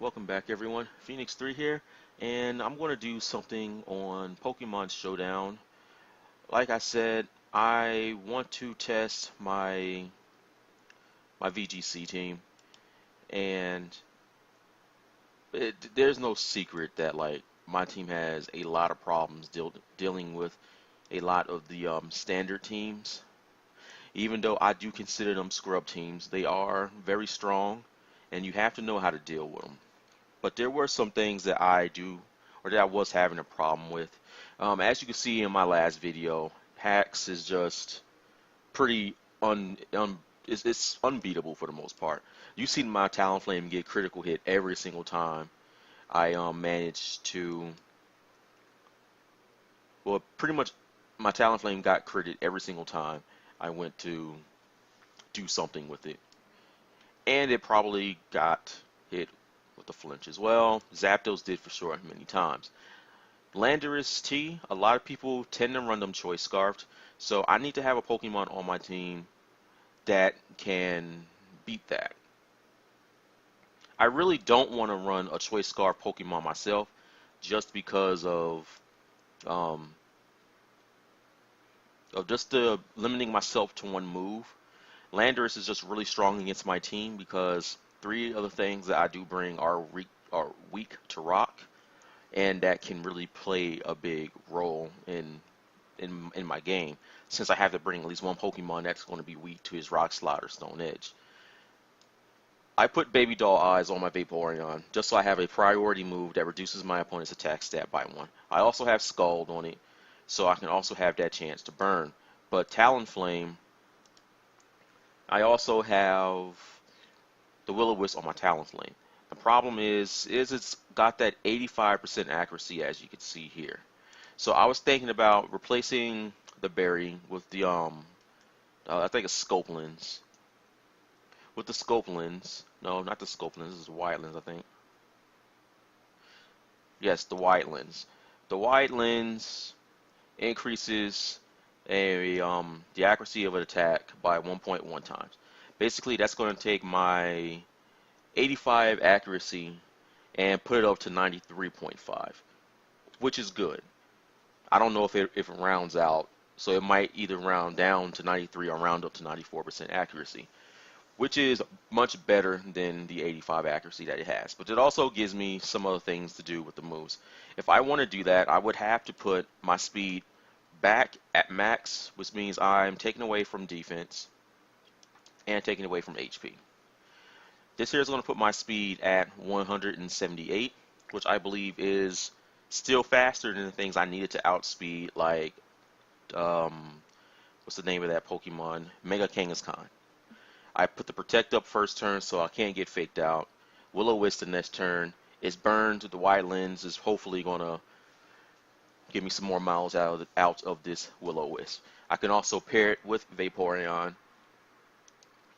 Welcome back everyone, Phoenix 3 here, and I'm going to do something on Pokemon Showdown. Like I said, I want to test my VGC team, and there's no secret that my team has a lot of problems dealing with a lot of the standard teams. Even though I do consider them scrub teams, they are very strong, and you have to know how to deal with them. But there were some things that I was having a problem with. As you can see in my last video, Hacks is just pretty it's unbeatable for the most part. You've seen my Talonflame get critical hit every single time I managed to, well, pretty much my Talonflame got critted every single time I went to do something with it. And it probably got hit with the flinch as well. Zapdos did for sure many times. Landorus T, a lot of people tend to run them Choice Scarfed, so I need to have a Pokemon on my team that can beat that. I really don't want to run a Choice Scarf Pokemon myself, just because um, of just limiting myself to one move. Landorus is just really strong against my team because three of the things that I do bring are weak to rock, and that can really play a big role in my game, since I have to bring at least one Pokemon that's going to be weak to his Rock Slide or Stone Edge. I put Baby Doll Eyes on my Vaporeon just so I have a priority move that reduces my opponent's attack stat by one. I also have Scald on it, so I can also have that chance to burn. But Talonflame, I also have the Will-O-Wisp on my Talonflame. The problem is it's got that 85% accuracy, as you can see here. So I was thinking about replacing the berry with the I think it's Scopelins. With the Scopelins, no, not the Scopelins, this is Wildlands, I think. Yes, the Wildlands. The Wildlands increases the accuracy of an attack by 1.1 times. Basically, that's going to take my 85 accuracy and put it up to 93.5, which is good. I don't know if it rounds out, so it might either round down to 93 or round up to 94% accuracy, which is much better than the 85 accuracy that it has. But it also gives me some other things to do with the moves. If I want to do that, I would have to put my speed back at max, which means I'm taking away from defense and taking away from HP. This here is going to put my speed at 178, which I believe is still faster than the things I needed to outspeed, like, what's the name of that Pokemon? Mega Kangaskhan. I put the Protect up first turn so I can't get faked out. Will-O-Wisp the next turn. It's burned. The Wide Lens is hopefully going to give me some more miles out of this Will-O-Wisp. I can also pair it with Vaporeon,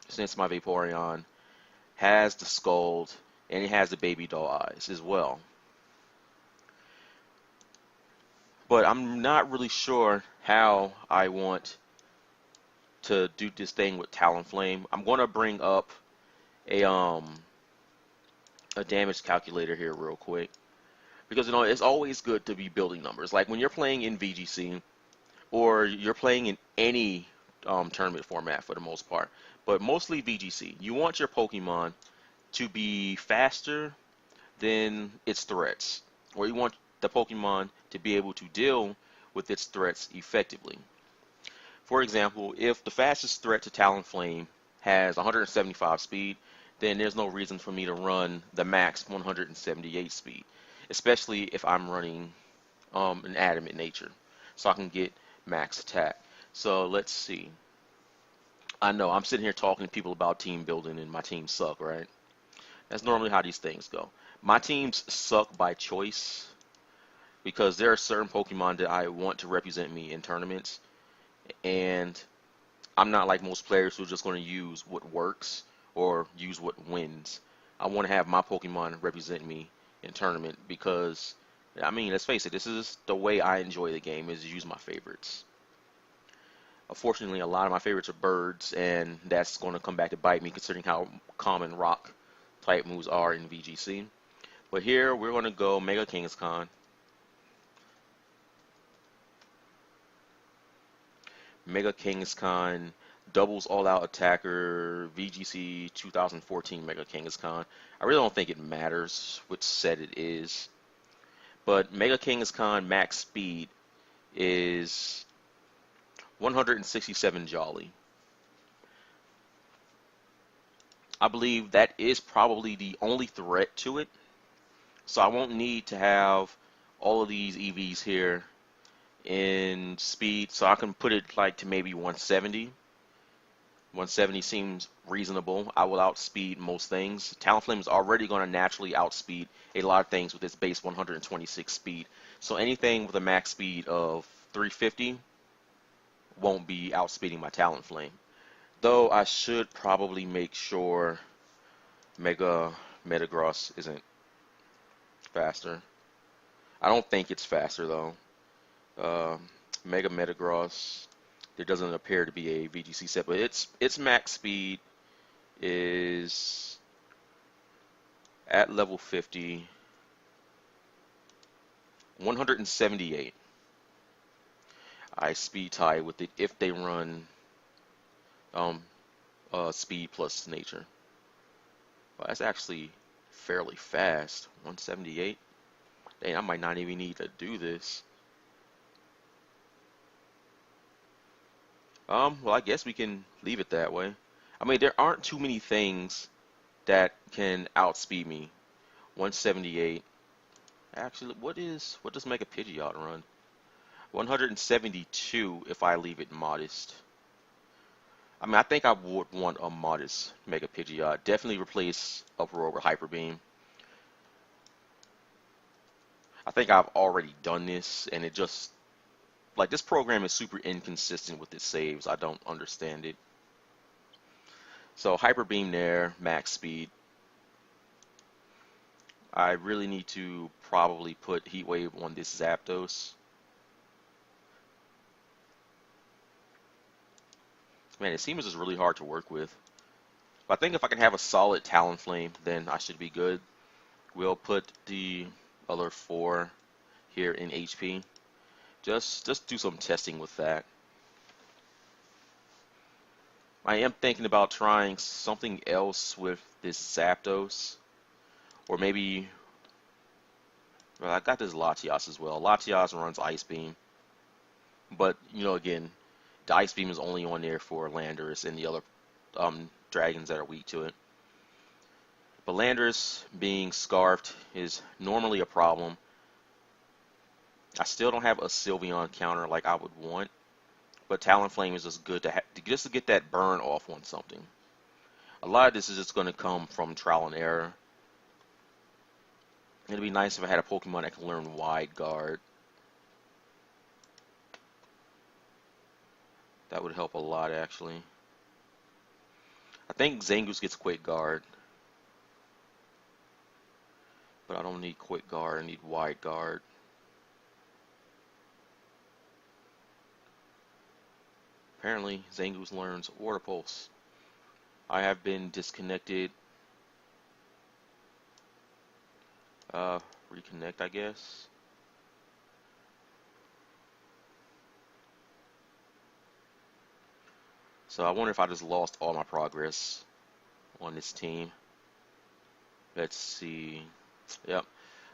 since my Vaporeon has the Scald and it has the Baby Doll Eyes as well. But I'm not really sure how I want to do this thing with Talonflame. I'm going to bring up a damage calculator here real quick, because it's always good to be building numbers. Like when you're playing in VGC or you're playing in any tournament format for the most part, but mostly VGC, you want your Pokemon to be faster than its threats, or you want the Pokemon to be able to deal with its threats effectively. For example, if the fastest threat to Talonflame has 175 speed, then there's no reason for me to run the max 178 speed, especially if I'm running an adamant nature, so I can get max attack. So let's see. I know I'm sitting here talking to people about team building and my teams suck, right? That's normally how these things go. My teams suck by choice because there are certain Pokemon that I want to represent me in tournaments, and I'm not like most players who are just going to use what works or use what wins. I want to have my Pokemon represent me in tournament because, I mean, let's face it, this is the way I enjoy the game, is to use my favorites. Unfortunately, a lot of my favorites are birds, and that's going to come back to bite me considering how common rock type moves are in VGC. But here we're gonna go Mega Kingscon. Mega Kingscon doubles all out attacker VGC 2014 Mega Kingscon. I really don't think it matters which set it is, but Mega Kingscon max speed is 167 Jolly. I believe that is probably the only threat to it, so I won't need to have all of these EVs here in speed, so I can put it like to maybe 170. 170 seems reasonable. I will outspeed most things. Talonflame is already going to naturally outspeed a lot of things with its base 126 speed. So anything with a max speed of 350 won't be outspeeding my Talonflame. Though I should probably make sure Mega Metagross isn't faster. I don't think it's faster though. Mega Metagross, there doesn't appear to be a VGC set, but its max speed is at level 50, 178. I speed tie with it if they run speed plus nature. Well, that's actually fairly fast. 178. Dang, I might not even need to do this. Well, I guess we can leave it that way. I mean, there aren't too many things that can outspeed me. 178. Actually, what does Mega Pidgeot run? 172 if I leave it modest. I mean, I think I would want a modest Mega Pidgeot. Definitely replace Uproar with Hyper Beam. I think I've already done this, and it just, like, this program is super inconsistent with its saves. I don't understand it. So Hyper Beam there, max speed. I really need to probably put Heat Wave on this Zapdos. Man, it seems just really hard to work with. But I think if I can have a solid Talonflame, then I should be good. We'll put the other 4 here in HP. Just do some testing with that. I am thinking about trying something else with this Zapdos. Or maybe, well, I got this Latias as well. Latias runs Ice Beam. But, you know, again, the Ice Beam is only on there for Landorus and the other dragons that are weak to it. But Landorus being scarfed is normally a problem. I still don't have a Sylveon counter like I would want, but Talonflame is just good to just to get that burn off on something. A lot of this is just going to come from trial and error. It'd be nice if I had a Pokemon that can learn Wide Guard. That would help a lot, actually. I think Zangoose gets Quick Guard. But I don't need Quick Guard, I need Wide Guard. Apparently, Zangoose learns Water Pulse. I have been disconnected. Reconnect, I guess. So I wonder if I just lost all my progress on this team. Let's see. Yep.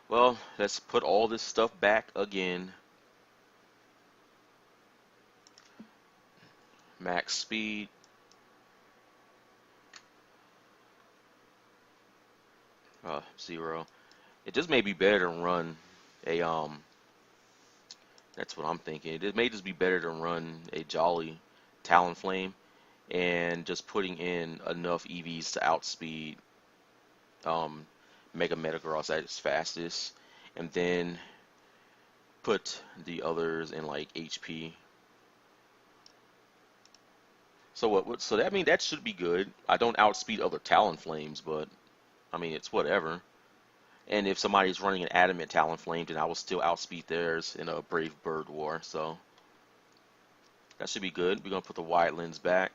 Well, let's put all this stuff back again. Max speed. Zero. It just may be better to run a that's what I'm thinking. It may just be better to run a Jolly Talonflame and just putting in enough EVs to outspeed Mega Metagross at its fastest, and then put the others in like HP. So what? So that that should be good. I don't outspeed other Talonflames, but I mean it's whatever. And if somebody's running an Adamant Talonflame, then I will still outspeed theirs in a Brave Bird War. So that should be good. We're gonna put the wide lens back.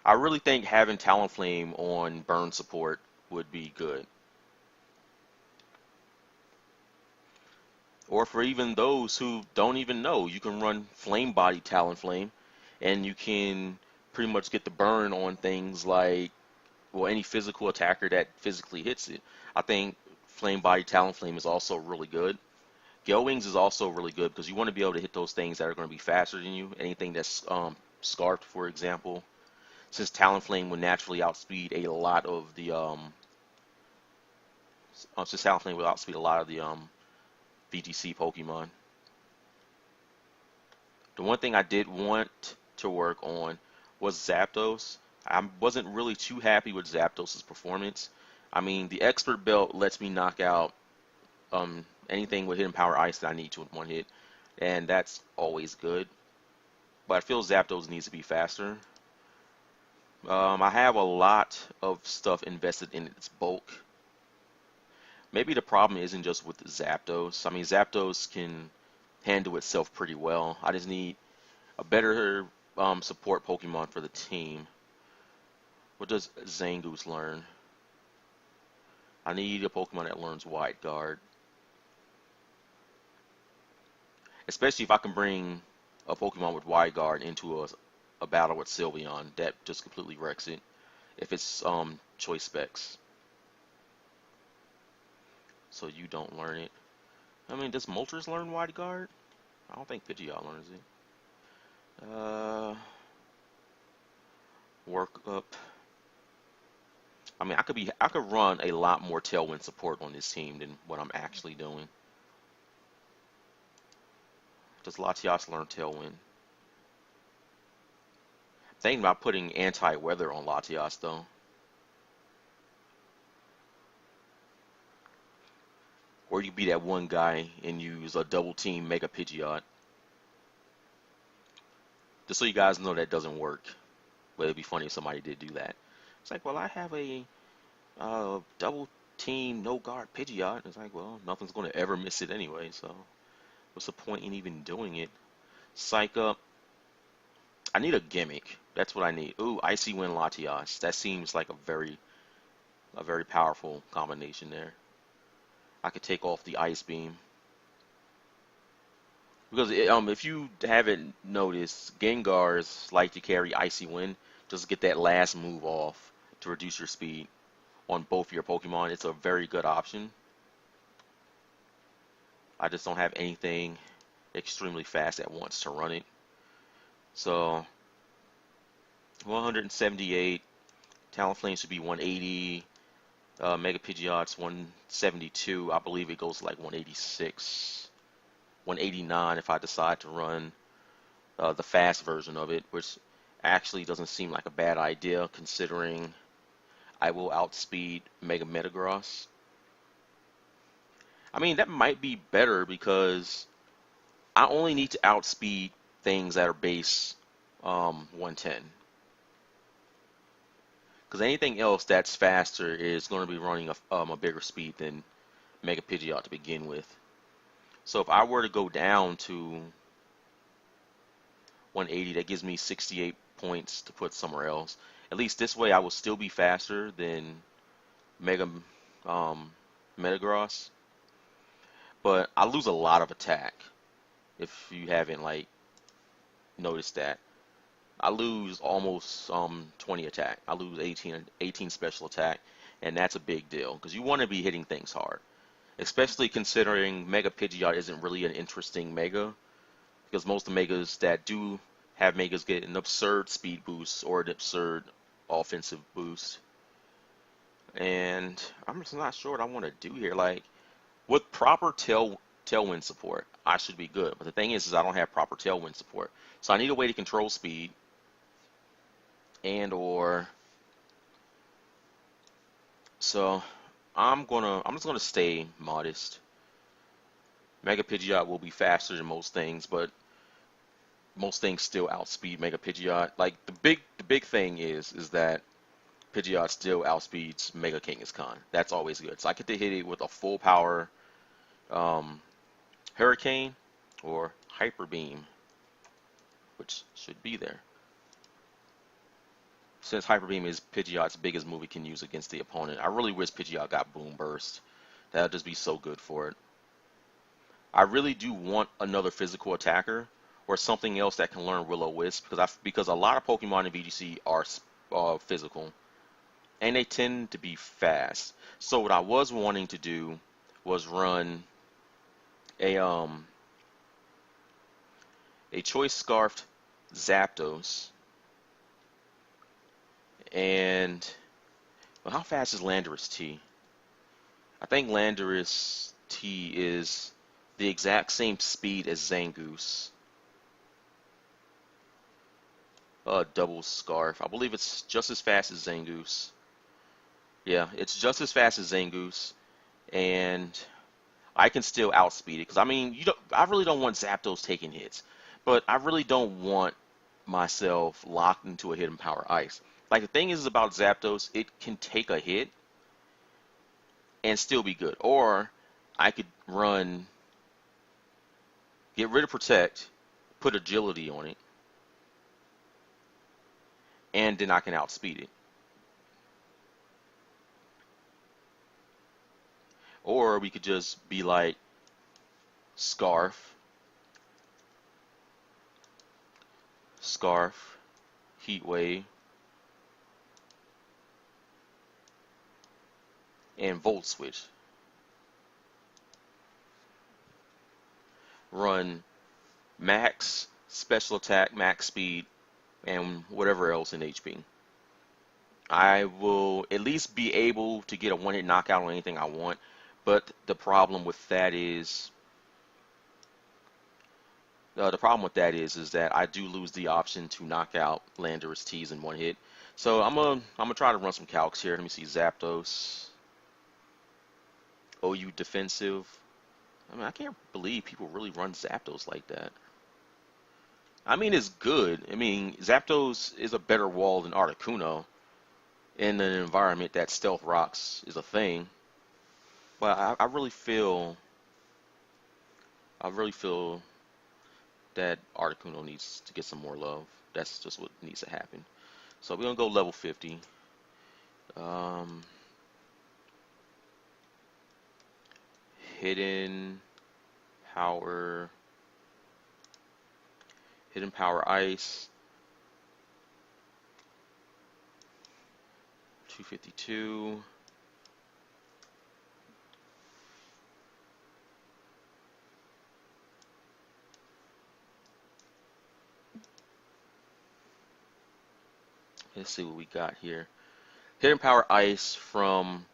I really think having Talonflame on burn support would be good. Or for even those who don't even know, you can run Flame Body Talonflame, and you can pretty much get the burn on things like, well, any physical attacker that physically hits it. I think Flame Body Talonflame is also really good. Gale Wings is also really good because you want to be able to hit those things that are going to be faster than you. Anything that's scarfed, for example, since Talonflame would naturally outspeed a lot of the since Talonflame would outspeed a lot of the VGC Pokemon. The one thing I did want to work on was Zapdos. I wasn't really too happy with Zapdos' performance. I mean, the Expert Belt lets me knock out anything with Hidden Power Ice that I need to in one hit, and that's always good. But I feel Zapdos needs to be faster. I have a lot of stuff invested in its bulk. Maybe the problem isn't just with Zapdos. I mean, Zapdos can handle itself pretty well. I just need a better support Pokemon for the team. What does Zangoose learn? I need a Pokemon that learns Wide Guard. Especially if I can bring a Pokemon with Wide Guard into a battle with Sylveon. That just completely wrecks it. If it's choice specs. So you don't learn it. I mean, does Moltres learn Wide Guard? I don't think Pidgeot learns it. Work up. I mean, I could run a lot more Tailwind support on this team than what I'm actually doing. Does Latias learn Tailwind? Thinking about putting anti-weather on Latias though. Or you be that one guy and use a double team Mega Pidgeot. Just so you guys know that doesn't work. But it'd be funny if somebody did do that. It's like, well, I have a double team no guard Pidgeot. It's like, well, nothing's going to ever miss it anyway, so what's the point in even doing it? Psych up. I need a gimmick. That's what I need. Ooh, Icy Wind Latias. That seems like a very powerful combination there. I could take off the Ice Beam. Because if you haven't noticed, Gengars like to carry Icy Wind just to get that last move off to reduce your speed on both your Pokemon. It's a very good option. I just don't have anything extremely fast at once to run it. So 178. Talonflame should be 180. Mega Pidgeot's 172. I believe it goes to like 186. 189 if I decide to run the fast version of it, which actually doesn't seem like a bad idea considering I will outspeed Mega Metagross. I mean, that might be better because I only need to outspeed things that are base 110. Because anything else that's faster is going to be running a bigger speed than Mega Pidgeot to begin with. So if I were to go down to 180, that gives me 68 points to put somewhere else. At least this way I will still be faster than Mega Metagross. But I lose a lot of attack if you haven't like noticed that. I lose almost 20 attack. I lose 18 special attack, and that's a big deal because you want to be hitting things hard. Especially considering Mega Pidgeot isn't really an interesting Mega, because most of the Megas that do have Megas get an absurd speed boost or an absurd offensive boost. And I'm just not sure what I want to do here. Like, with proper Tailwind support, I should be good. But the thing is I don't have proper Tailwind support. So I need a way to control speed so I'm just gonna stay modest. Mega Pidgeot will be faster than most things, but most things still outspeed Mega Pidgeot. Like the big thing is that Pidgeot still outspeeds Mega Kangaskhan. That's always good. So I get to hit it with a full power Hurricane or Hyper Beam, which should be there. Since Hyper Beam is Pidgeot's biggest move he can use against the opponent, I really wish Pidgeot got Boom Burst. That would just be so good for it. I really do want another physical attacker or something else that can learn Will-O-Wisp because a lot of Pokemon in VGC are physical and they tend to be fast. So what I was wanting to do was run a Choice Scarfed Zapdos. And well, how fast is Landorus T? I think Landorus T is the exact same speed as Zangoose. Double Scarf. I believe it's just as fast as Zangoose. Yeah, it's just as fast as Zangoose, and I can still outspeed it. Because I mean, I really don't want Zapdos taking hits, but I really don't want myself locked into a Hidden Power Ice. Like the thing is about Zapdos, it can take a hit and still be good. Or I could get rid of Protect, put Agility on it, and then I can outspeed it. Or we could just be like Scarf, Heat Wave, and Volt Switch. Run max special attack, max speed, and whatever else in HP. I will at least be able to get a one-hit knockout on anything I want, but the problem with that is that I do lose the option to knock out Landorus T's in one hit. So I'm gonna try to run some calcs here. Let me see. Zapdos, OU defensive. I mean, I can't believe people really run Zapdos like that. I mean, it's good. I mean, Zapdos is a better wall than Articuno in an environment that Stealth Rocks is a thing. But I really feel that Articuno needs to get some more love. That's just what needs to happen. So we're gonna go level 50. Hidden Power Ice. 252. Let's see what we got here. Hidden Power Ice from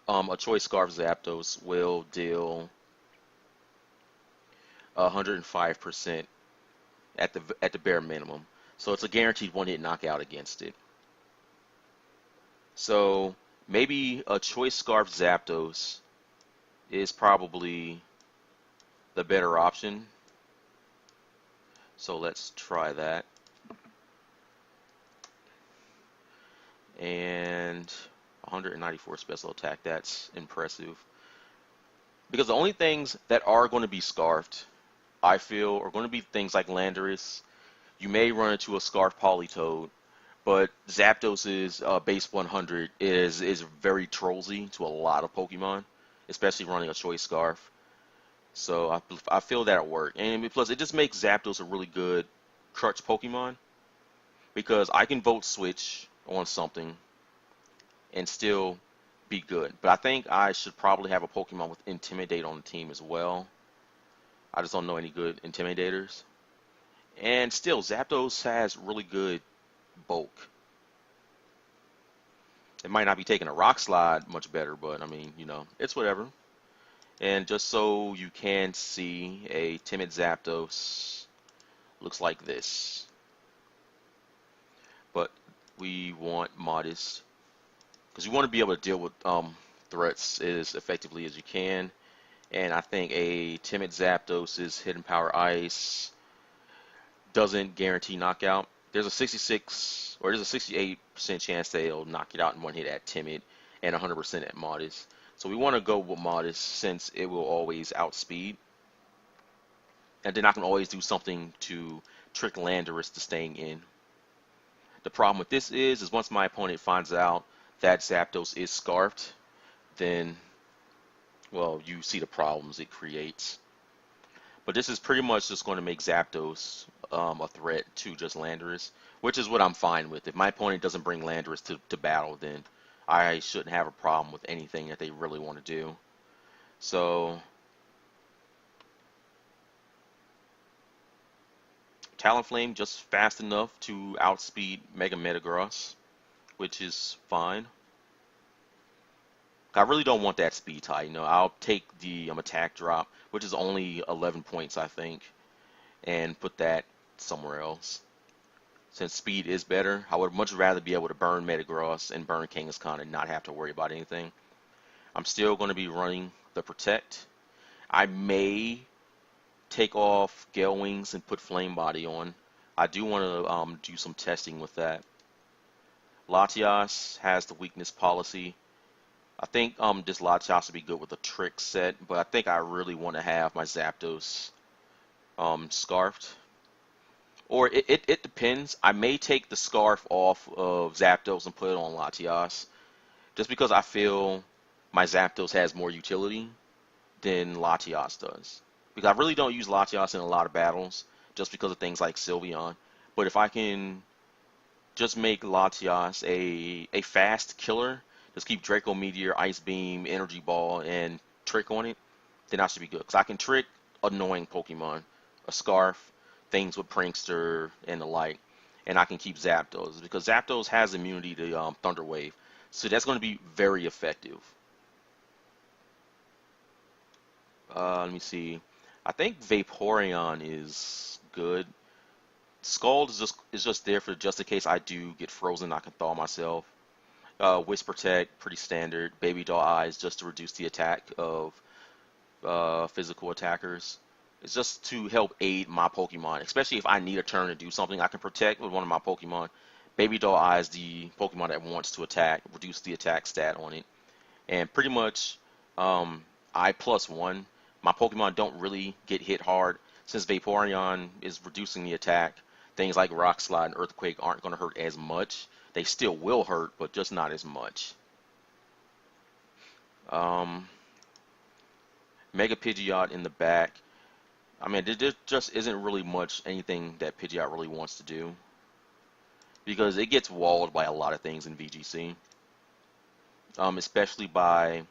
a Choice Scarf Zapdos will deal 105% at the bare minimum. So it's a guaranteed one-hit knockout against it. So maybe a Choice Scarf Zapdos is probably the better option. So let's try that. And 194 special attack, that's impressive. Because the only things that are going to be scarfed, I feel, are going to be things like Landorus. You may run into a Scarf Politoed, but Zapdos's base 100 is very trollsy to a lot of Pokemon, especially running a Choice Scarf. So I feel that'll work. And plus, it just makes Zapdos a really good crutch Pokemon, because I can Volt Switch on something and still be good. But I think I should probably have a Pokemon with Intimidate on the team as well. I just don't know any good Intimidators. And still, Zapdos has really good bulk. It might not be taking a Rock Slide much better, but I mean, you know, it's whatever. And just so you can see, a timid Zapdos looks like this. But we want Modest, because you want to be able to deal with threats as effectively as you can. And I think a timid Zapdos's Hidden Power Ice doesn't guarantee knockout. There's a 68% chance that it'll knock it out in one hit at timid, and 100% at Modest. So we want to go with Modest since it will always outspeed. And then I can always do something to trick Landorus to staying in. The problem with this is once my opponent finds out that Zapdos is scarfed, then, well, you see the problems it creates. But this is pretty much just going to make Zapdos a threat to just Landorus, which is what I'm fine with. If my opponent doesn't bring Landorus to battle, then I shouldn't have a problem with anything that they really want to do. So, Talonflame just fast enough to outspeed Mega Metagross, which is fine. I really don't want that speed tie. I'll take the attack drop, which is only 11 points, I think, and put that somewhere else. Since speed is better, I would much rather be able to burn Metagross and burn Kangaskhan and not have to worry about anything. I'm still going to be running the Protect. I may take off Gale Wings and put Flame Body on. I do want to do some testing with that. Latias has the weakness policy. I think this Latias would be good with a trick set, but I think I really want to have my Zapdos scarfed. Or it depends. I may take the scarf off of Zapdos and put it on Latias, just because I feel my Zapdos has more utility than Latias does. Because I really don't use Latias in a lot of battles, just because of things like Sylveon. But if I can just make Latias a fast killer, just keep Draco Meteor, Ice Beam, Energy Ball, and Trick on it, then I should be good. Because I can trick annoying Pokemon, a Scarf, things with Prankster, and the like. And I can keep Zapdos, because Zapdos has immunity to Thunder Wave. So that's going to be very effective. Let me see. I think Vaporeon is good. Scald is just there for just in case I do get frozen, I can thaw myself. Whisper Tech, pretty standard. Baby Doll Eyes, just to reduce the attack of physical attackers. It's just to help aid my Pokemon, especially if I need a turn to do something I can protect with one of my Pokemon. Baby Doll Eyes, the Pokemon that wants to attack, reduce the attack stat on it. And pretty much, I+1, my Pokemon don't really get hit hard. Since Vaporeon is reducing the attack, things like Rock Slide and Earthquake aren't going to hurt as much. They still will hurt, but just not as much. Mega Pidgeot in the back. I mean, there just isn't really much anything that Pidgeot really wants to do, because it gets walled by a lot of things in VGC, especially by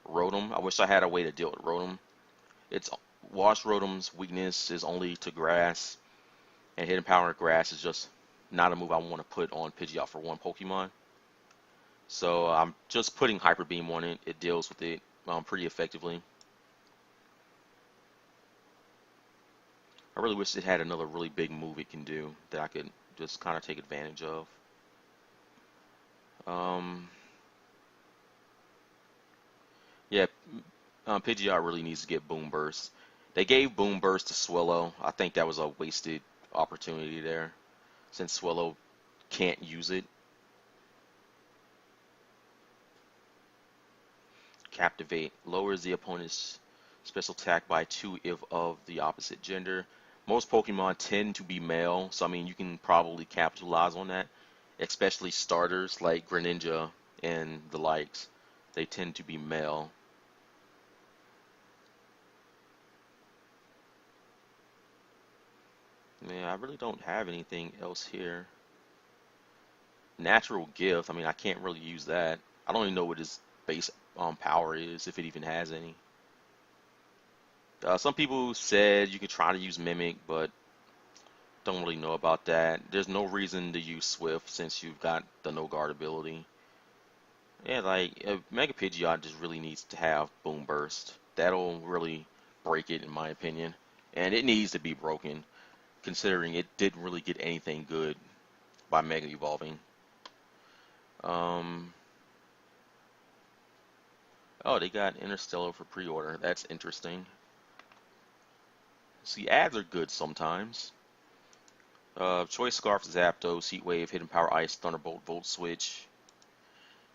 Rotom. I wish I had a way to deal with Rotom. Wash Rotom's weakness is only to Grass, and Hidden Power Grass is just not a move I want to put on Pidgeot for one Pokemon. So I'm just putting Hyper Beam on it. It deals with it pretty effectively. I really wish it had another really big move it can do that I could just kind of take advantage of. Yeah, Pidgeot really needs to get Boom Burst. They gave Boom Burst to Swellow. I think that was a wasted opportunity there, since Swellow can't use it. Captivate lowers the opponent's special attack by 2 if of the opposite gender. Most Pokemon tend to be male, so I mean you can probably capitalize on that, especially starters like Greninja and the likes. They tend to be male. Yeah, I really don't have anything else here. Natural Gift, I mean I can't really use that. I don't even know what his base power is, if it even has any. Some people said you could try to use Mimic, but don't really know about that. There's no reason to use Swift since you've got the no guard ability. Yeah, like Mega Pidgeot just really needs to have Boom Burst. That'll really break it in my opinion. And it needs to be broken, considering it didn't really get anything good by Mega Evolving. Oh, they got Interstellar for pre-order. That's interesting. See, ads are good sometimes. Choice Scarf, Zapdos, Heat Wave, Hidden Power Ice, Thunderbolt, Volt Switch,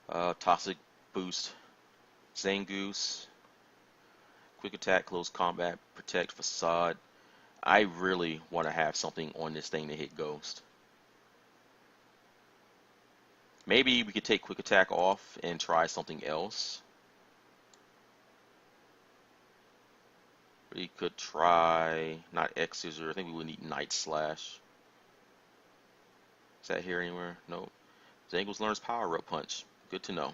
Toxic Boost, Zangoose, Quick Attack, Close Combat, Protect, Facade. I really want to have something on this thing to hit Ghost. Maybe we could take quick attack off and try something else. We could try not X Scissor. I think we would need Night Slash. Is that here anywhere? Nope. Zangles learns Power Up Punch. Good to know.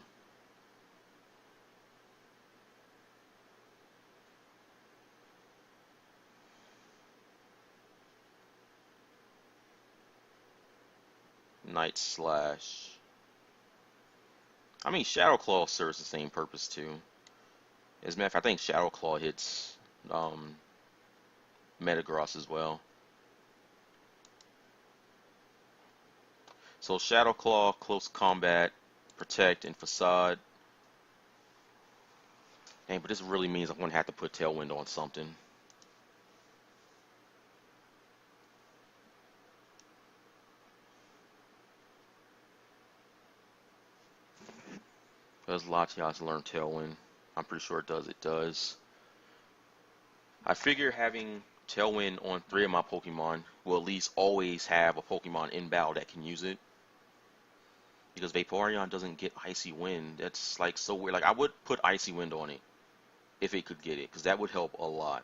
Night Slash. I mean, Shadow Claw serves the same purpose too. As a matter of fact, I think Shadow Claw hits Metagross as well. So Shadow Claw, Close Combat, Protect, and Facade. Dang, but this really means I'm going to have to put Tailwind on something. Does Latias learn Tailwind? I'm pretty sure it does. It does. I figure having Tailwind on 3 of my Pokemon will at least always have a Pokemon in battle that can use it. Because Vaporeon doesn't get Icy Wind. That's like so weird. Like I would put Icy Wind on it if it could get it, because that would help a lot.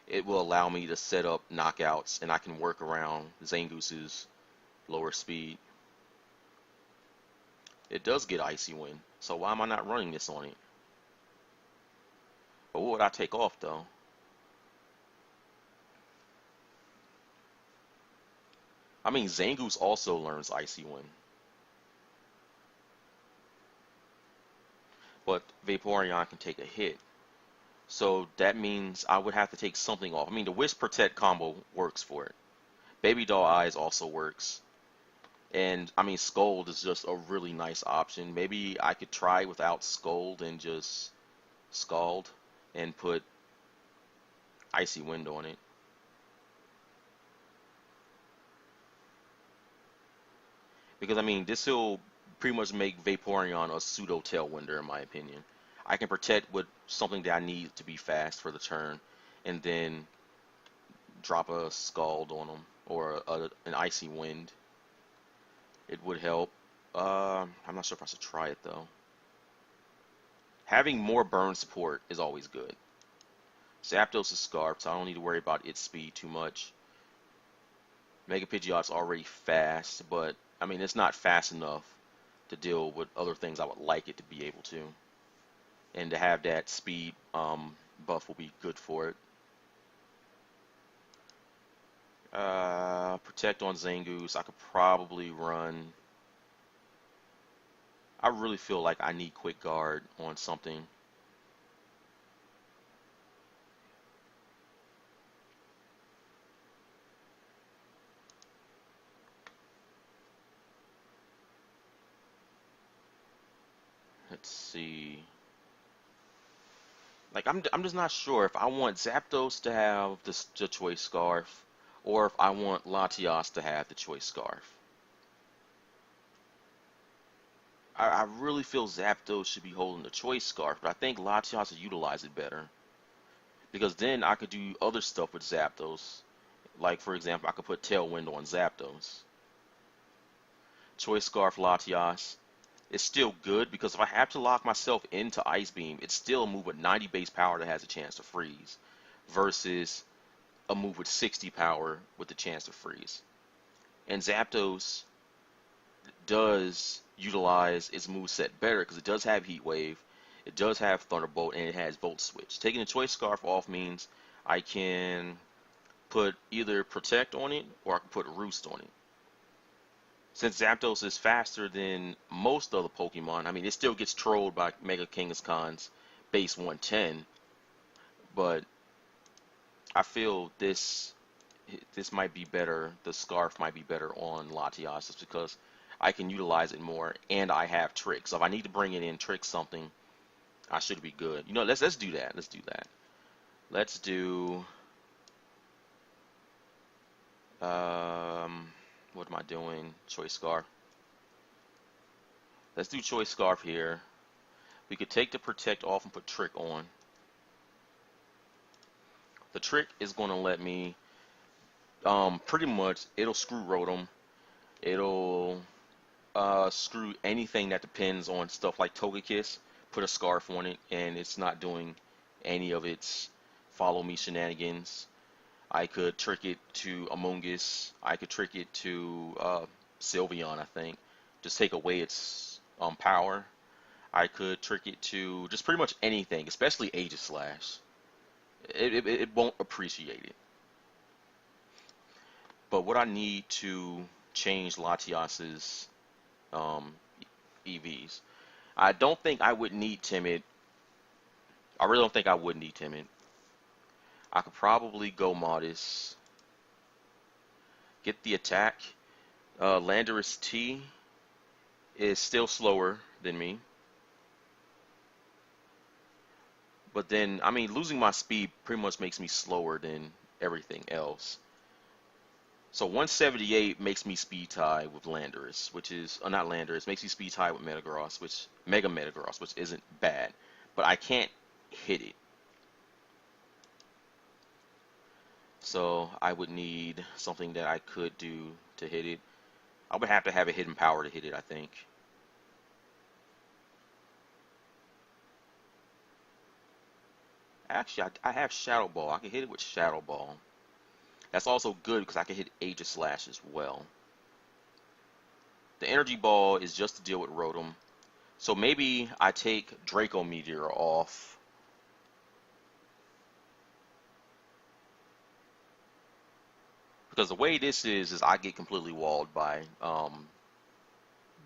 It will allow me to set up knockouts, and I can work around Zangoose's lower speed. It does get Icy Wind, so why am I not running this on it? But what would I take off though? I mean, Zangoose also learns Icy Wind. But Vaporeon can take a hit. So that means I would have to take something off. I mean, the Wisp Protect combo works for it. Baby Doll Eyes also works. And, I mean, Scold is just a really nice option. Maybe I could try without Scold and just Scald and put Icy Wind on it. Because, I mean, this will pretty much make Vaporeon a pseudo Tailwinder, in my opinion. I can protect with something that I need to be fast for the turn, and then drop a Scald on them, or an Icy Wind. It would help. I'm not sure if I should try it, though. Having more burn support is always good. Zapdos is Scarf, so I don't need to worry about its speed too much. Mega Pidgeot's already fast, but I mean, it's not fast enough to deal with other things I would like it to be able to. And to have that speed buff will be good for it. Protect on Zangoose. I could probably run. I really feel like I need Quick Guard on something. Let's see. Like I'm just not sure if I want Zapdos to have the Choice Scarf, or if I want Latias to have the Choice Scarf. I really feel Zapdos should be holding the Choice Scarf, but I think Latias would utilize it better. Because then I could do other stuff with Zapdos. Like, for example, I could put Tailwind on Zapdos. Choice Scarf Latias. It's still good because if I have to lock myself into Ice Beam, it's still a move with 90 base power that has a chance to freeze. Versus a move with 60 power with the chance to freeze. And Zapdos does utilize its moveset better because it does have Heat Wave, it does have Thunderbolt, and it has Volt Switch. Taking the Choice Scarf off means I can put either Protect on it or I can put Roost on it. Since Zapdos is faster than most other Pokemon, I mean, it still gets trolled by Mega Kangaskhan's base 110, but I feel this might be better, the Scarf might be better on Latias just because I can utilize it more, and I have Trick. So if I need to bring it in, Trick something, I should be good. You know, let's do that. Let's do that. Let's do what am I doing? Choice Scarf. Let's do Choice Scarf here. We could take the Protect off and put Trick on. The Trick is going to let me pretty much, it'll screw Rotom. It'll screw anything that depends on stuff like Togekiss, put a scarf on it, and it's not doing any of its follow me shenanigans. I could trick it to Amoonguss. I could trick it to Sylveon, I think. Just take away its power. I could trick it to just pretty much anything, especially Aegislash. It won't appreciate it. But what I need to change Latias's um, EVs, I don't think I would need Timid. I really don't think I would need Timid. I could probably go Modest, get the attack. Landorus T is still slower than me. But then, I mean, losing my speed pretty much makes me slower than everything else. So 178 makes me speed tie with Landorus, which is, not Landorus, makes me speed tie with Metagross, Mega Metagross, which isn't bad. But I can't hit it. So I would need something that I could do to hit it. I would have to have a hidden power to hit it, I think. Actually, I have Shadow Ball. I can hit it with Shadow Ball. That's also good because I can hit Aegislash as well. The Energy Ball is just to deal with Rotom. So maybe I take Draco Meteor off. Because the way this is I get completely walled by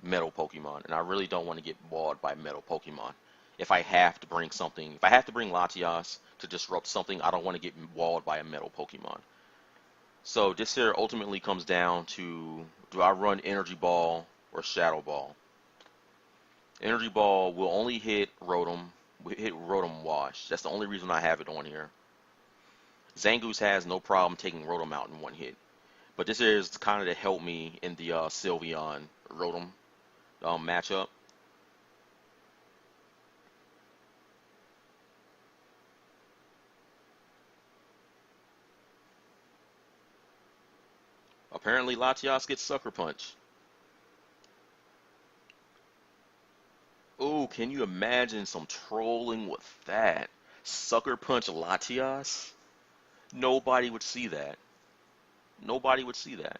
Metal Pokemon. And I really don't want to get walled by Metal Pokemon. If I have to bring something, if I have to bring Latias to disrupt something, I don't want to get walled by a Metal Pokemon. So this here ultimately comes down to, do I run Energy Ball or Shadow Ball? Energy Ball will only hit Rotom Wash. That's the only reason I have it on here. Zangoose has no problem taking Rotom out in one hit. But this is kind of to help me in the Sylveon Rotom matchup. Apparently Latias gets Sucker Punch. Oh, can you imagine some trolling with that? Sucker Punch Latias? Nobody would see that. Nobody would see that.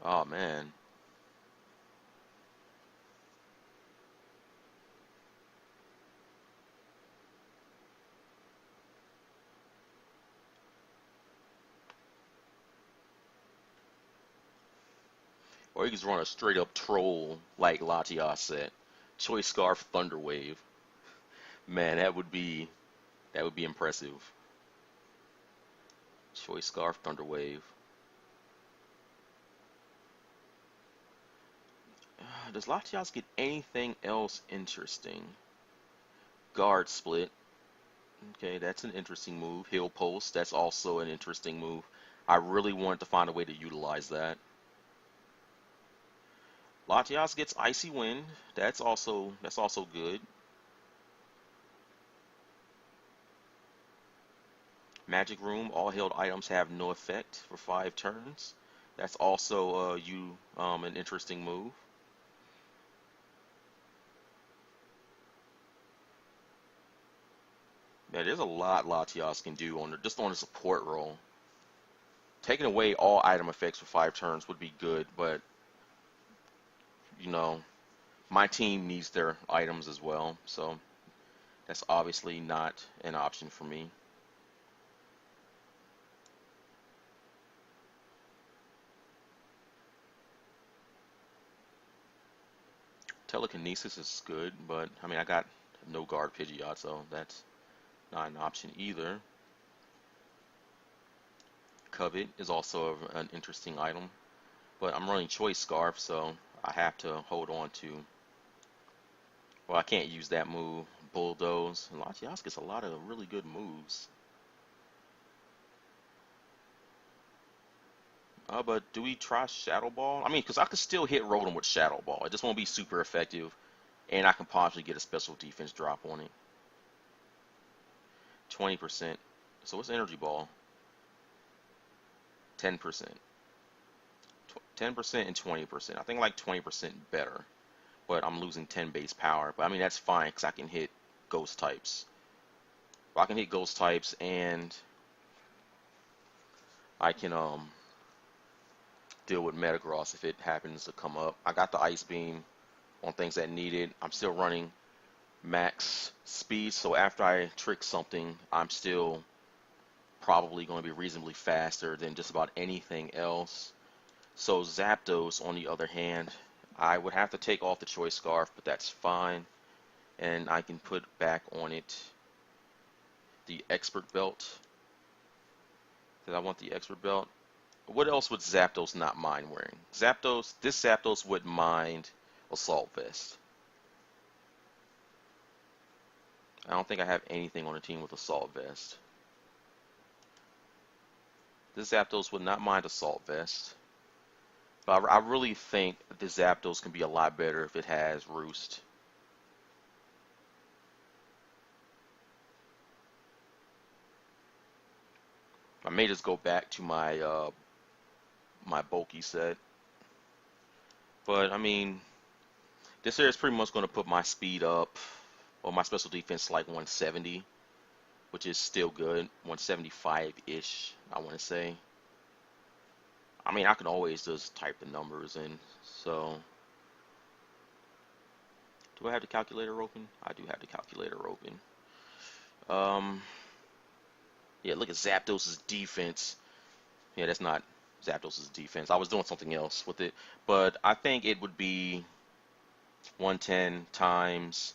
Oh man. Or you can just run a straight up troll like Latias said. Choice Scarf Thunder Wave. Man, that would be impressive. Choice Scarf Thunder Wave. Does Latias get anything else interesting? Guard Split. Okay, that's an interesting move. Heal Pulse. That's also an interesting move. I really wanted to find a way to utilize that. Latias gets Icy Wind. That's also good. Magic Room. All held items have no effect for 5 turns. That's also an interesting move. Yeah, there's a lot Latias can do just on the support role. Taking away all item effects for 5 turns would be good, but you know, my team needs their items as well, so that's obviously not an option for me. Telekinesis is good, but I mean I got no guard Pidgeot, so that's not an option either. Covet is also an interesting item, but I'm running Choice Scarf, so I have to hold on to. Well, I can't use that move. Bulldoze. Latias gets a lot of really good moves. But do we try Shadow Ball? I mean, because I could still hit Rotom with Shadow Ball. It just won't be super effective, and I can possibly get a special defense drop on it. 20%. So what's energy ball? 10%. 10% and 20%. I think like 20% better, but I'm losing 10 base power. But I mean that's fine because I can hit ghost types. Well, I can hit ghost types and I can deal with Metagross if it happens to come up. I got the Ice Beam on things that need it. I'm still running max speed, so after I trick something, I'm still probably going to be reasonably faster than just about anything else. So Zapdos, on the other hand, I would have to take off the Choice Scarf, but that's fine. And I can put back on it the Expert Belt. Did I want the Expert Belt? What else would Zapdos not mind wearing? This Zapdos would mind Assault Vest. I don't think I have anything on the team with Assault Vest. This Zapdos would not mind Assault Vest. But I really think this Zapdos can be a lot better if it has Roost. I may just go back to my my bulky set. But I mean, this here is pretty much going to put my speed up, or my special defense, like 170, which is still good. 175-ish, I want to say. I mean, I can always just type the numbers in. So, do I have the calculator open? I do have the calculator open. Yeah, look at Zapdos' defense. Yeah, that's not Zapdos' defense. I was doing something else with it, but I think it would be 110 times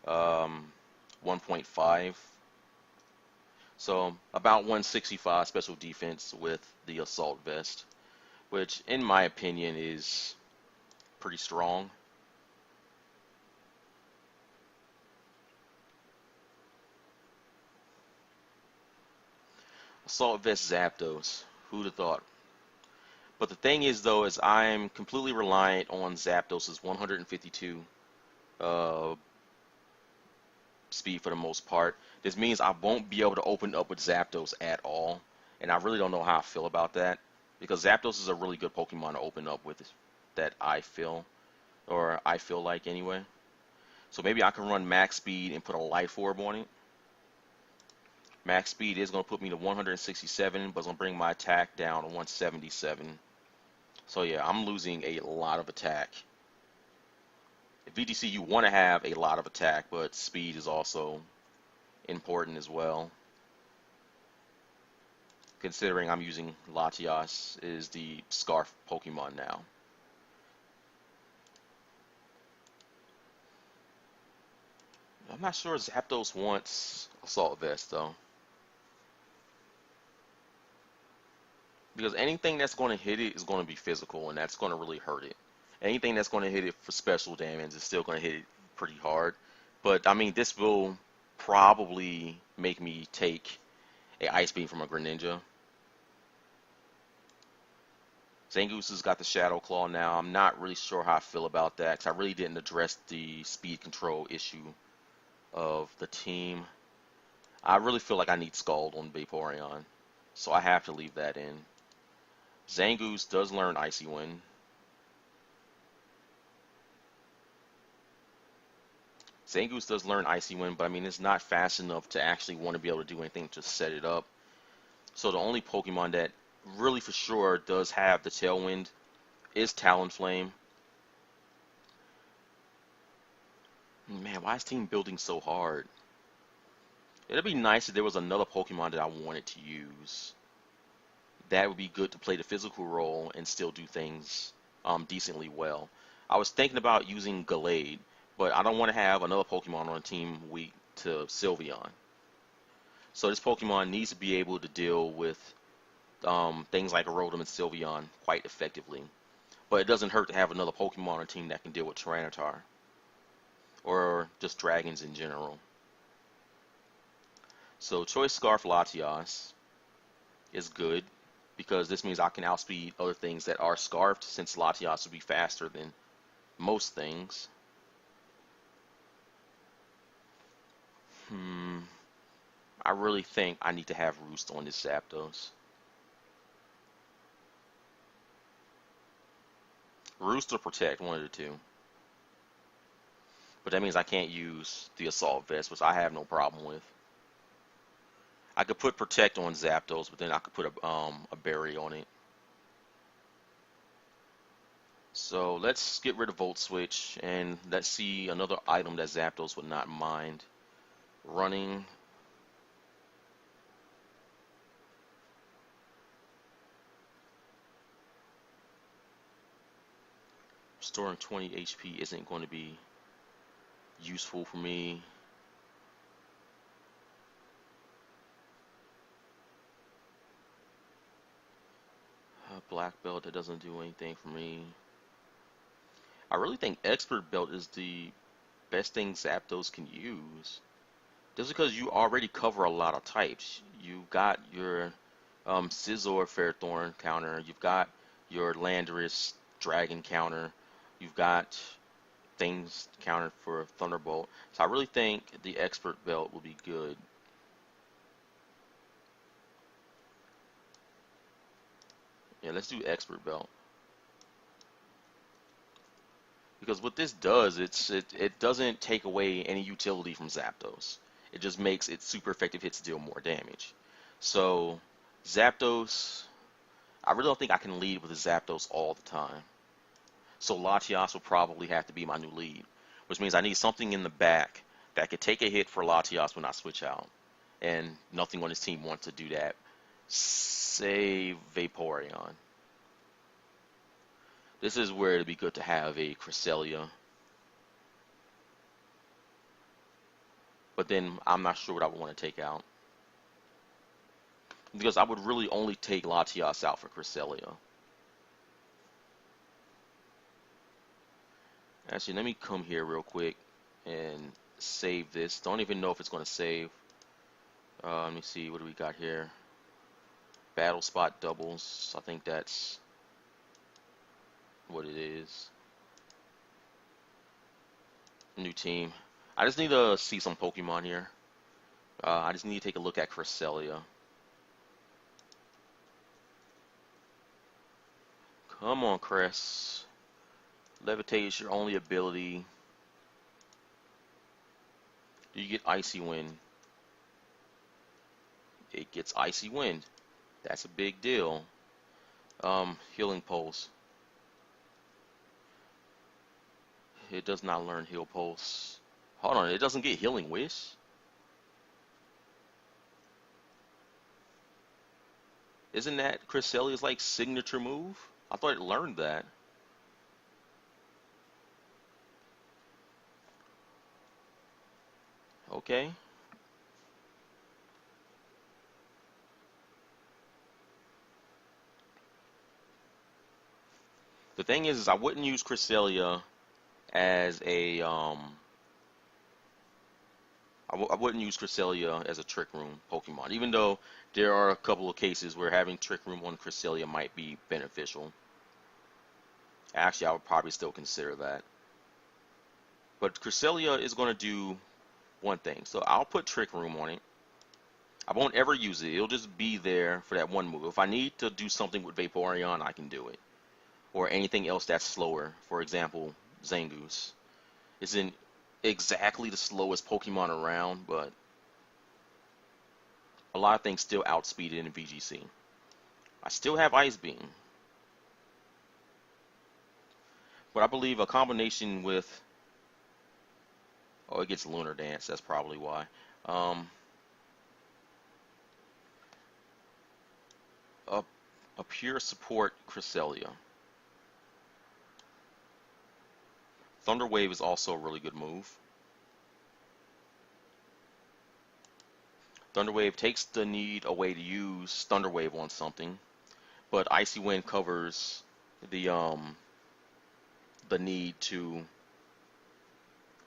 1.5. So about 165 special defense with the Assault Vest, which in my opinion is pretty strong. Assault Vest Zapdos. Who'd have thought? But the thing is, though, is I'm completely reliant on Zapdos' 152 speed for the most part. This means I won't be able to open up with Zapdos at all, and I really don't know how I feel about that, because Zapdos is a really good Pokemon to open up with, that I feel like anyway. So maybe I can run max speed and put a Life Orb on it. Max speed is going to put me to 167, but it's going to bring my attack down to 177. So yeah, I'm losing a lot of attack. At VGC, you want to have a lot of attack, but speed is also important as well. Considering I'm using Latias is the Scarf Pokemon now. I'm not sure Zapdos wants Assault Vest though. Because anything that's going to hit it is going to be physical, and that's going to really hurt it. Anything that's going to hit it for special damage is still going to hit it pretty hard. But, I mean, this will probably make me take a Ice Beam from a Greninja. Zangoose has got the Shadow Claw now. I'm not really sure how I feel about that, because I really didn't address the speed control issue of the team. I really feel like I need Scald on Vaporeon, so I have to leave that in. Zangoose does learn Icy Wind. Zangoose does learn Icy Wind, but I mean, it's not fast enough to actually want to be able to do anything to set it up. So the only Pokemon that really for sure does have the Tailwind is Talonflame. Man, why is team building so hard? It'd be nice if there was another Pokemon that I wanted to use. That would be good to play the physical role and still do things decently well. I was thinking about using Gallade, but I don't want to have another Pokemon on a team weak to Sylveon. So this Pokemon needs to be able to deal with things like Rotom and Sylveon quite effectively. But it doesn't hurt to have another Pokemon on a team that can deal with Tyranitar. Or just dragons in general. So Choice Scarf Latias is good, because this means I can outspeed other things that are scarfed, since Latias would be faster than most things. I really think I need to have Roost on this Zapdos. Roost or Protect, one of the two. But that means I can't use the Assault Vest, which I have no problem with. I could put Protect on Zapdos, but then I could put a Berry on it. So let's get rid of Volt Switch, and let's see another item that Zapdos would not mind running. Storing 20 HP isn't going to be useful for me. Black Belt, that doesn't do anything for me. I really think Expert Belt is the best thing Zapdos can use. Just because you already cover a lot of types. You've got your Scizor Fairthorn counter. You've got your Landorus Dragon counter. You've got things countered for Thunderbolt. So I really think the Expert Belt will be good. Yeah, let's do Expert Belt. Because what this does, it doesn't take away any utility from Zapdos. It just makes its super effective hits deal more damage. So Zapdos, I really don't think I can lead with a Zapdos all the time. So Latias will probably have to be my new lead, which means I need something in the back that could take a hit for Latias when I switch out. And nothing on his team wants to do that. Say Vaporeon. This is where it'd be good to have a Cresselia. But then I'm not sure what I would want to take out. Because I would really only take Latias out for Cresselia. Actually, let me come here real quick and save this. Don't even know if it's going to save. Let me see, what do we got here? Battle spot doubles. I think that's what it is. New team. I just need to see some Pokemon here. I just need to take a look at Cresselia. Come on, Cress. Levitate is your only ability. Do you get Icy Wind? It gets Icy Wind. That's a big deal. Healing Pulse. It does not learn Heal Pulse. Hold on, it doesn't get Healing Wish? Isn't that Cresselia's like signature move? I thought it learned that. Okay. The thing is I wouldn't use Cresselia as a I wouldn't use Cresselia as a Trick Room Pokemon, even though there are a couple of cases where having Trick Room on Cresselia might be beneficial. Actually, I would probably still consider that. But Cresselia is going to do one thing. So I'll put Trick Room on it. I won't ever use it. It'll just be there for that one move. If I need to do something with Vaporeon, I can do it. Or anything else that's slower. For example, Zangoose. Isn't exactly the slowest Pokemon around, but a lot of things still outspeed it in VGC. I still have Ice Beam. But I believe a combination with... Oh, it gets Lunar Dance. That's probably why. A pure support Cresselia. Thunder Wave is also a really good move. Thunder Wave takes the need away to use Thunder Wave on something, but Icy Wind covers the need to...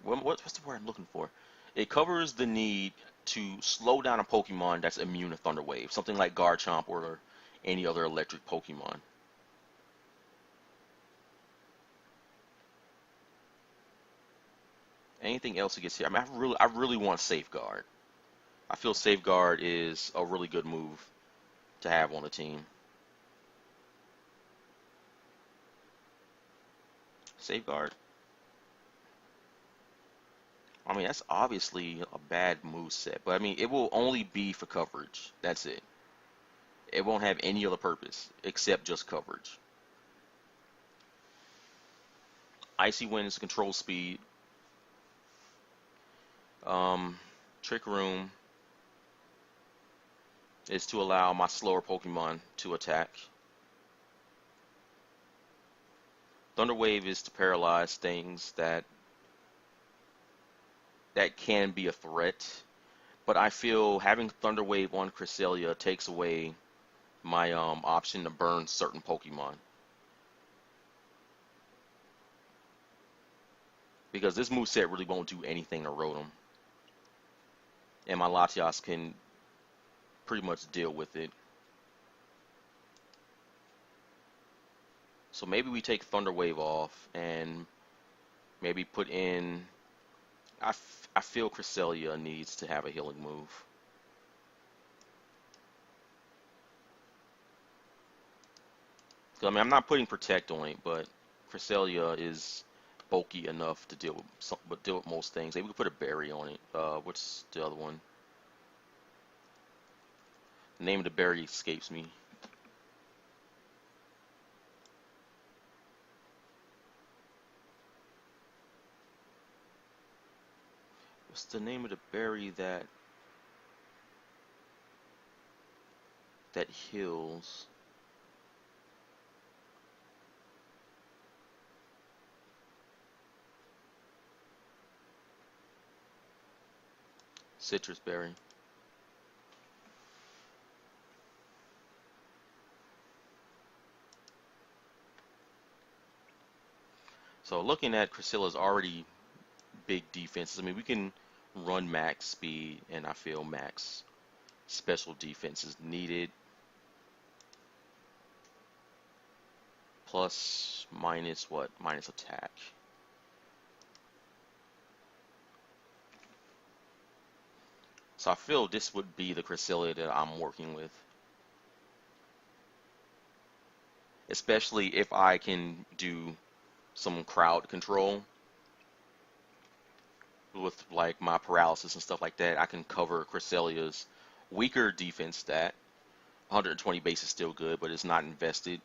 What's the word I'm looking for? It covers the need to slow down a Pokemon that's immune to Thunder Wave, something like Garchomp or any other electric Pokemon. Anything else that gets here? I mean, I really want Safeguard. I feel Safeguard is a really good move to have on the team. Safeguard. I mean, that's obviously a bad move set, but I mean, it will only be for coverage. That's it. It won't have any other purpose except just coverage. Icy Wind is control speed. Trick Room is to allow my slower Pokemon to attack. Thunder Wave is to paralyze things that can be a threat. But I feel having Thunder Wave on Cresselia takes away my option to burn certain Pokemon. Because this moveset really won't do anything to Rotom. And my Latias can pretty much deal with it. So maybe we take Thunder Wave off and maybe put in... I feel Cresselia needs to have a healing move. I mean, I'm not putting Protect on it, but Cresselia is bulky enough to deal with most things. Maybe we could put a berry on it. What's the other one? The name of the berry escapes me. What's the name of the berry that heals? Citrus berry. So looking at Cresselia's already big defenses, I mean, we can run max speed, and I feel max special defense is needed. Plus, minus what? Minus attack. So I feel this would be the Cresselia that I'm working with. Especially if I can do some crowd control with like my paralysis and stuff like that. I can cover Cresselia's weaker defense stat. 120 base is still good, but it's not invested.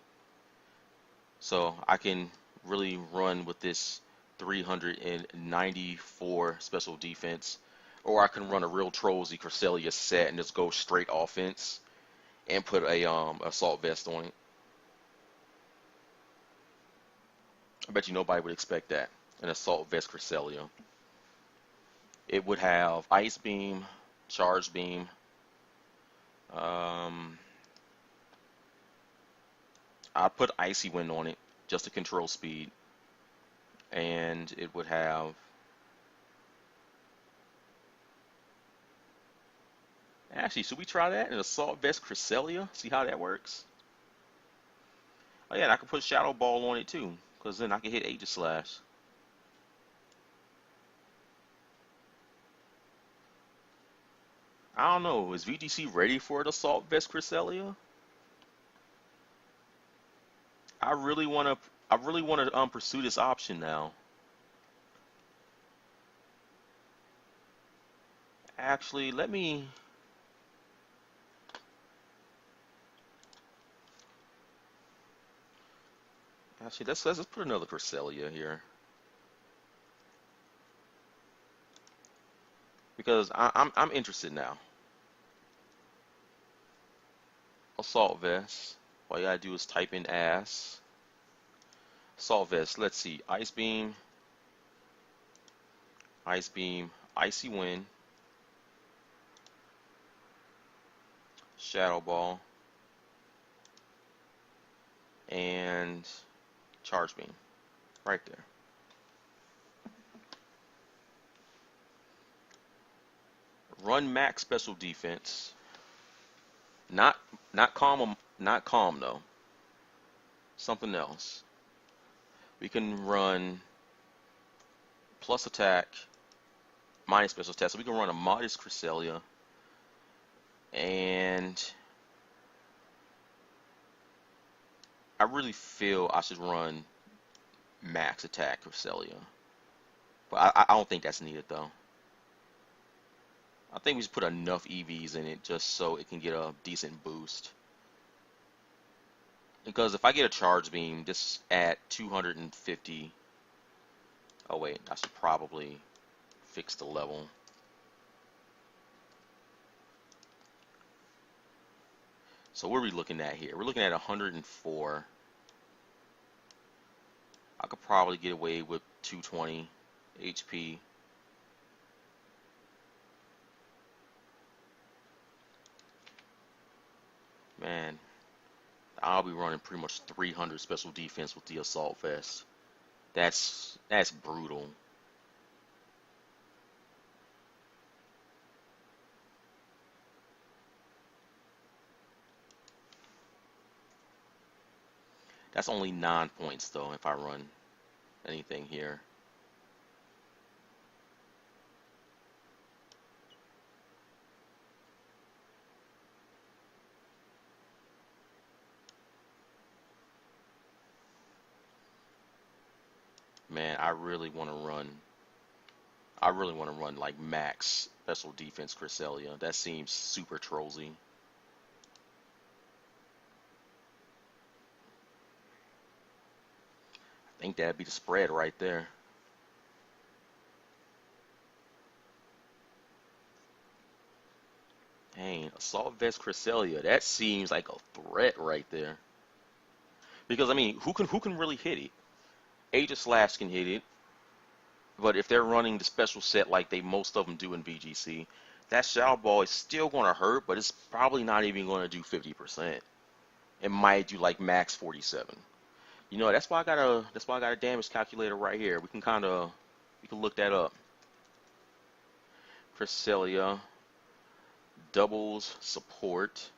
So I can really run with this 394 special defense, or I can run a real Trollsy Cresselia set and just go straight offense and put a assault vest on it. I bet you nobody would expect that. An assault vest Cresselia. It would have Ice Beam, Charge Beam, I'd put Icy Wind on it just to control speed, and it would have actually, should we try that? An assault vest Cresselia? See how that works? Oh yeah, and I could put Shadow Ball on it too, because then I can hit Aegis Slash. I don't know. Is VGC ready for an assault vest Cresselia? I really want to. Pursue this option now. Actually, let me. Actually, let's put another Cresselia here. Because I'm interested now. Assault vest. All you gotta do is type in ass. Assault vest. Let's see. Ice Beam. Ice Beam. Icy Wind. Shadow Ball. And Charge Beam. Right there. Run max special defense. Not calm though. Something else. We can run plus attack, minus special attack. So we can run a modest Cresselia, And I really feel I should run max attack Cresselia. But I don't think that's needed though. I think we just put enough EVs in it just so it can get a decent boost. Because if I get a charge beam, this at 250. Oh wait, I should probably fix the level. So what are we looking at here? We're looking at 104. I could probably get away with 220 HP. Man, I'll be running pretty much 300 special defense with the assault vest. That's brutal. That's only 9 points though if I run anything here. Man, I really want to run. I really want to run like max special defense Cresselia. That seems super trolly. I think that'd be the spread right there. Dang, assault vest Cresselia. That seems like a threat right there. Because I mean, who can really hit it? Aegis can hit it, but if they're running the special set like most of them do in VGC, that Shadow Ball is still going to hurt, but it's probably not even going to do 50%. It might do like max 47. You know, that's why I got a damage calculator right here. We can look that up. Cresselia doubles support.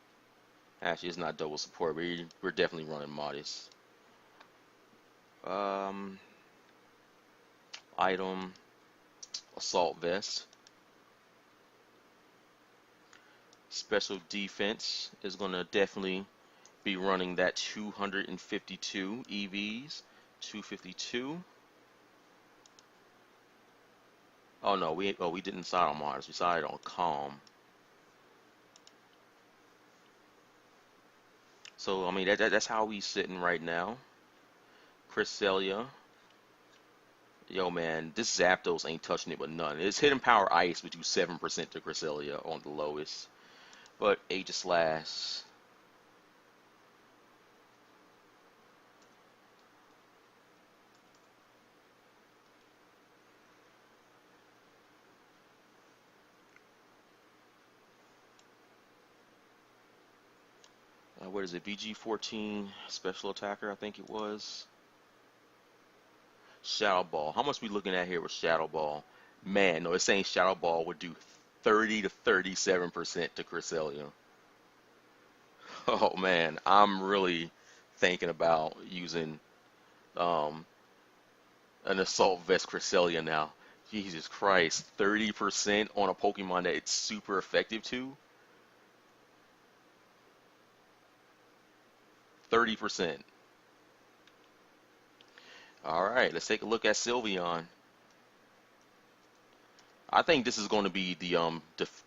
Actually, it's not double support. We're definitely running modest. Item assault vest. Special defense is gonna definitely be running that 252 EVs. 252. Oh no, we didn't decide on Mars. We decided on Calm. So I mean that's how we sitting right now. Cresselia. Yo man, this Zapdos ain't touching it with none. It's hidden power ice, which do 7% to Cresselia on the lowest. But Aegislash. What is it? VG14 special attacker, I think it was. Shadow Ball. How much we looking at here with Shadow Ball? Man, no, it's saying Shadow Ball would do 30 to 37% to Cresselia. Oh man, I'm really thinking about using um, an Assault Vest Cresselia now. Jesus Christ, 30% on a Pokemon that it's super effective to? 30%. Alright, let's take a look at Sylveon. I think this is going to be the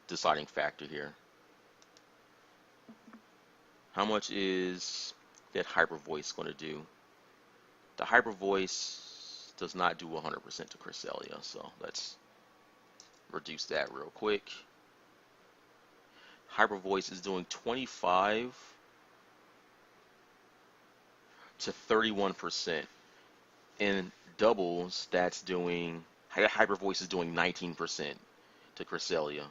deciding factor here. How much is that Hyper Voice going to do? The Hyper Voice does not do 100% to Cresselia, so let's reduce that real quick. Hyper Voice is doing 25 to 31%. In doubles, that's doing Hyper Voice is doing 19% to Cresselia.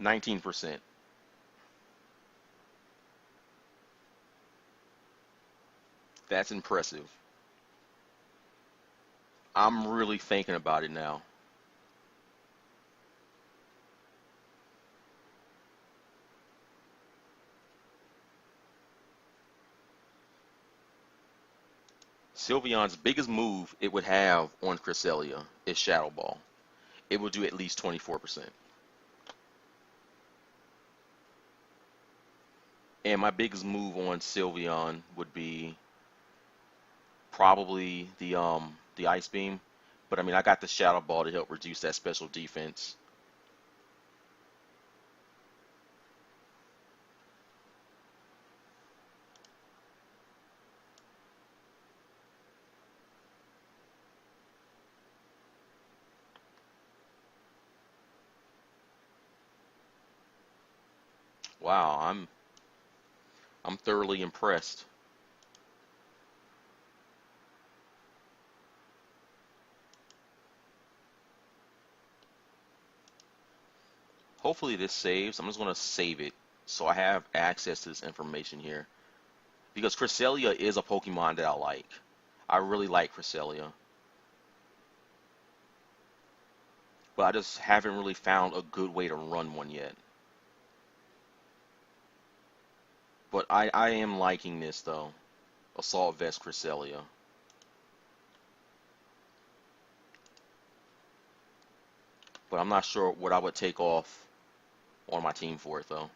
%. That's impressive. I'm really thinking about it now. Sylveon's biggest move it would have on Cresselia is Shadow Ball. it will do at least 24%. And my biggest move on Sylveon would be probably the Ice Beam. But I mean, I got the Shadow Ball to help reduce that special defense. Wow, I'm thoroughly impressed. Hopefully this saves. I'm just gonna save it so I have access to this information here. Because Cresselia is a Pokemon that I like. I really like Cresselia. But I just haven't really found a good way to run one yet. But I am liking this though. Assault Vest Cresselia. But I'm not sure what I would take off on my team for it though.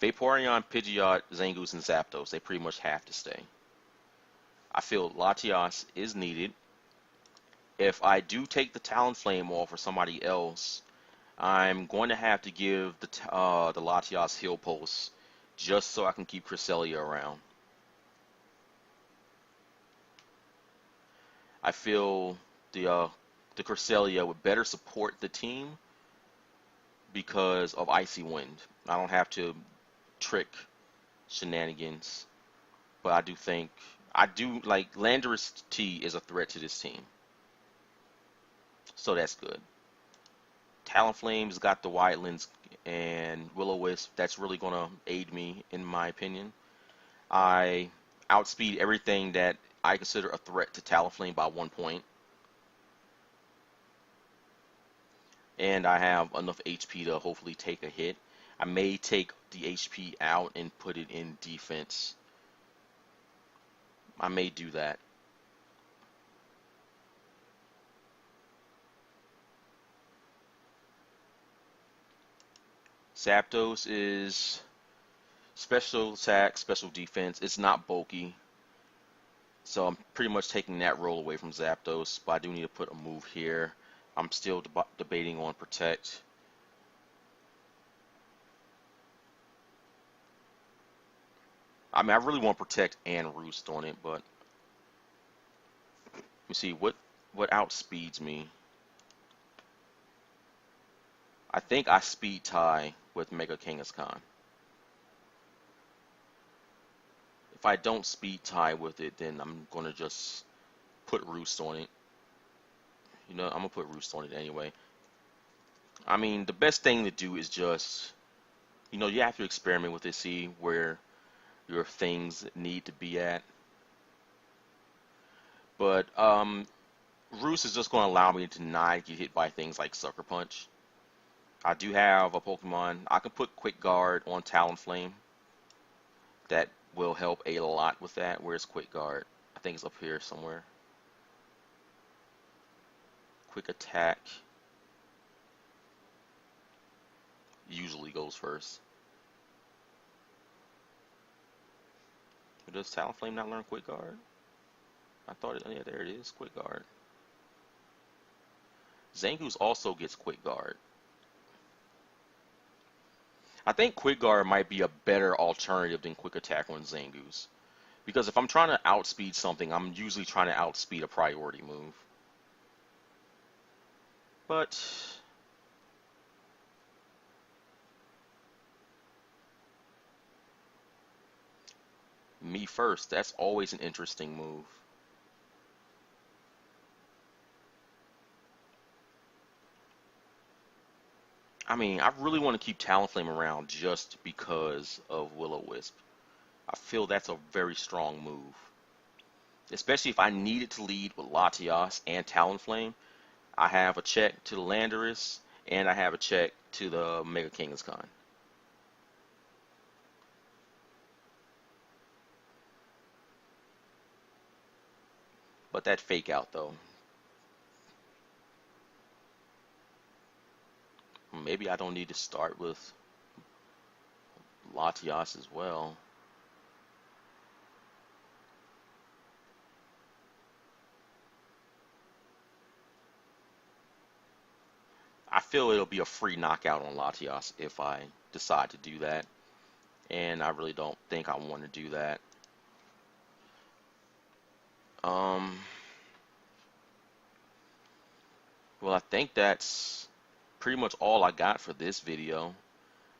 Vaporeon, Pidgeot, Zangoose, and Zapdos, they pretty much have to stay. I feel Latias is needed. If I do take the Talonflame off for somebody else, I'm going to have to give the Latias Heal Pulse just so I can keep Cresselia around. I feel the Cresselia would better support the team because of Icy Wind. I don't have to trick shenanigans, but I do like Landorus T is a threat to this team, so that's good. Talonflame's got the Wildlands and Will-O-Wisp. That's really gonna aid me, in my opinion. I outspeed everything that I consider a threat to Talonflame by 1 point, and I have enough HP to hopefully take a hit. I may take the HP out and put it in defense. I may do that. Zapdos is special attack, special defense. It's not bulky, so I'm pretty much taking that role away from Zapdos. But I do need to put a move here. I'm still debating on protect. I mean, I really want protect and roost on it, but let me see what outspeeds me. I think I speed tie with Mega Kangaskhan. If I don't speed tie with it, then I'm gonna just put roost on it. You know, I'm gonna put roost on it anyway. I mean, the best thing to do is just, you know, you have to experiment with it, see where your things need to be at. But roost is just gonna allow me to not get hit by things like Sucker Punch. I do have a Pokemon. I can put Quick Guard on Talonflame. That will help a lot with that. Where's Quick Guard? I think it's up here somewhere. Quick Attack usually goes first. Does Talonflame not learn Quick Guard? I thought it, yeah, there it is, Quick Guard. Zangoose also gets Quick Guard. I think Quick Guard might be a better alternative than Quick Attack on Zangoose. Because if I'm trying to outspeed something, I'm usually trying to outspeed a priority move. But me first, that's always an interesting move. I mean, I really want to keep Talonflame around just because of Will-O-Wisp. I feel that's a very strong move. Especially if I needed to lead with Latias and Talonflame, I have a check to the Landorus, and I have a check to the Mega Kangaskhan. But that fake out though. Maybe I don't need to start with Latias as well. I feel it'll be a free knockout on Latias if I decide to do that, and I really don't think I want to do that. Um, well, I think that's pretty much all I got for this video.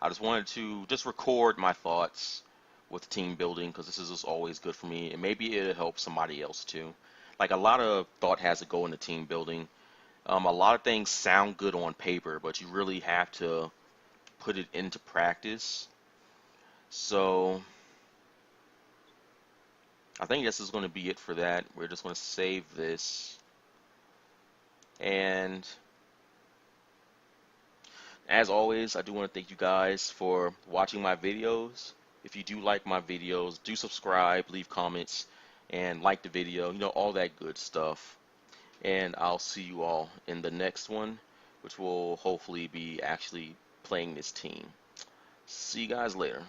I just wanted to just record my thoughts with team building because this is just always good for me, and maybe it'll help somebody else too. Like a lot of thought has to go into team building. A lot of things sound good on paper, but you really have to put it into practice. So I think this is going to be it for that. We're just going to save this. And as always, I do want to thank you guys for watching my videos. If you do like my videos, do subscribe, leave comments, and like the video, all that good stuff. And I'll see you all in the next one, which will hopefully be actually playing this team. See you guys later.